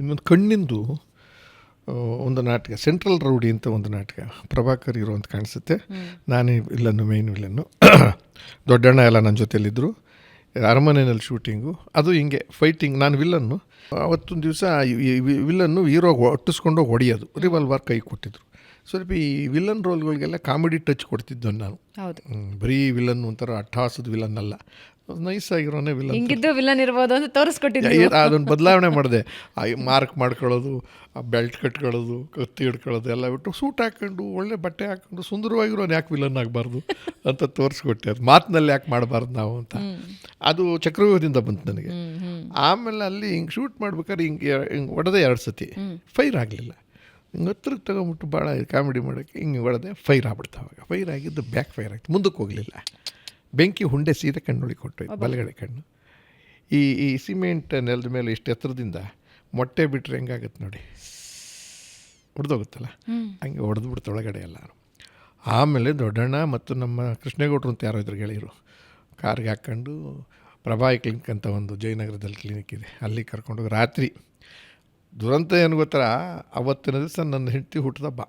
ಇನ್ನೊಂದು ಕಣ್ಣಿಂದು ಒಂದು ನಾಟಕ, ಸೆಂಟ್ರಲ್ ರೌಡಿ ಅಂತ ಒಂದು ನಾಟಕ, ಪ್ರಭಾಕರ್ ಇರೋ ಅಂತ ಕಾಣಿಸುತ್ತೆ. ನಾನೇ ವಿಲ್ಲನ್ನು, ಮೇಯ್ನ್ ವಿಲ್ಲನ್ನು. ದೊಡ್ಡಣ್ಣ ಎಲ್ಲ ನನ್ನ ಜೊತೆಯಲ್ಲಿದ್ದರು. ಅರಮನೆಯಲ್ಲಿ ಶೂಟಿಂಗು, ಅದು ಹಿಂಗೆ ಫೈಟಿಂಗ್. ನಾನು ವಿಲ್ಲನ್ನು. ಅವತ್ತೊಂದು ದಿವಸ ವಿಲ್ಲನ್ನು ಹೀರೋ ಒಟ್ಟಿಸ್ಕೊಂಡೋಗಿ ಹೊಡೆಯೋದು, ರಿವಾಲ್ವರ್ ಕೈ ಕೊಟ್ಟಿದ್ರು. ಸ್ವಲ್ಪ ಈ ವಿಲನ್ ರೋಲ್ಗಳಿಗೆಲ್ಲ ಕಾಮಿಡಿ ಟಚ್ ಕೊಡ್ತಿದ್ದು ನಾನು. ಬರೀ ವಿಲನ್ ಒಂಥರ ಅಟ್ಟಹಾಸದ ವಿಲನ್ ಅಲ್ಲ, ನೈಸ್ ಆಗಿರೋನೇ ವಿಲನ್. ಹಿಂಗಿದ್ದು ವಿಲನ್ ಇರ್ಬೋದು ಅಂತ ತೋರಿಸ್ಕೊಟ್ಟಿದ್ದೆ. ಅದನ್ನು ಬದಲಾವಣೆ ಮಾಡಿದೆ. ಮಾರ್ಕ್ ಮಾಡ್ಕೊಳ್ಳೋದು, ಬೆಲ್ಟ್ ಕಟ್ಕೊಳ್ಳೋದು, ಕತ್ತಿ ಹಿಡ್ಕೊಳ್ಳೋದು ಎಲ್ಲ ಬಿಟ್ಟು ಸೂಟ್ ಹಾಕ್ಕೊಂಡು ಒಳ್ಳೆ ಬಟ್ಟೆ ಹಾಕ್ಕೊಂಡು ಸುಂದರವಾಗಿರೋನು ಯಾಕೆ ವಿಲನ್ ಆಗಬಾರ್ದು ಅಂತ ತೋರಿಸ್ಕೊಟ್ಟೆ. ಅದು ಮಾತಿನಲ್ಲಿ ಯಾಕೆ ಮಾಡಬಾರ್ದು ನಾವು ಅಂತ. ಅದು ಚಕ್ರವ್ಯೂಹದಿಂದ ಬಂತು ನನಗೆ. ಆಮೇಲೆ ಅಲ್ಲಿ ಹಿಂಗೆ ಶೂಟ್ ಮಾಡ್ಬೇಕಾದ್ರೆ ಹಿಂಗೆ ಹೊಡೆದೆ 2 ಸತಿ, ಫೈರ್ ಆಗಲಿಲ್ಲ. ಹಿಂಗೆ ಹತ್ರಕ್ಕೆ ತಗೊಂಬಿಟ್ಟು ಭಾಳ ಕಾಮಿಡಿ ಮಾಡೋಕ್ಕೆ ಹಿಂಗೆ ಹೊಡೆದೆ, ಫೈರ್ ಆಗ್ಬಿಡ್ತು. ಅವಾಗ ಫೈರ್ ಆಗಿದ್ದು ಬ್ಯಾಕ್ ಫೈರ್ ಆಯಿತು, ಮುಂದಕ್ಕೆ ಹೋಗಲಿಲ್ಲ. ಬೆಂಕಿ ಹುಂಡೆ ಸೀದಾ ಕಣ್ಣೊಳಗೆ ಕೊಟ್ಟೋಯ್ತು, ಬಲಗಡೆ ಕಣ್ಣು. ಈ ಸಿಮೆಂಟ್ ನೆಲದ ಮೇಲೆ ಇಷ್ಟು ಎತ್ತರದಿಂದ ಮೊಟ್ಟೆ ಬಿಟ್ಟರೆ ಹೆಂಗಾಗತ್ತೆ ನೋಡಿ, ಹೊಡೆದೋಗುತ್ತಲ್ಲ, ಹಂಗೆ ಹೊಡೆದ್ಬಿಡ್ತು ಒಳಗಡೆ ಎಲ್ಲರೂ. ಆಮೇಲೆ ದೊಡ್ಡಣ್ಣ ಮತ್ತು ನಮ್ಮ ಕೃಷ್ಣೇಗೌಡರು ಅಂತ ಯಾರೋ ಇದ್ರು ಗೆಳೆಯರು, ಕಾರ್ಗೆ ಹಾಕ್ಕೊಂಡು ಪ್ರಭಾಯಿ ಕ್ಲಿನಿಕ್ ಅಂತ ಒಂದು ಜಯನಗರದಲ್ಲಿ ಕ್ಲಿನಿಕ್ ಇದೆ, ಅಲ್ಲಿ ಕರ್ಕೊಂಡೋಗಿ ರಾತ್ರಿ. ದುರಂತ ಏನು ಗೊತ್ತಾ, ಅವತ್ತಿನ ದಿವಸ ನನ್ನ ಹೆಂಡತಿ ಹುಟ್ಟಿದಬ್ಬ.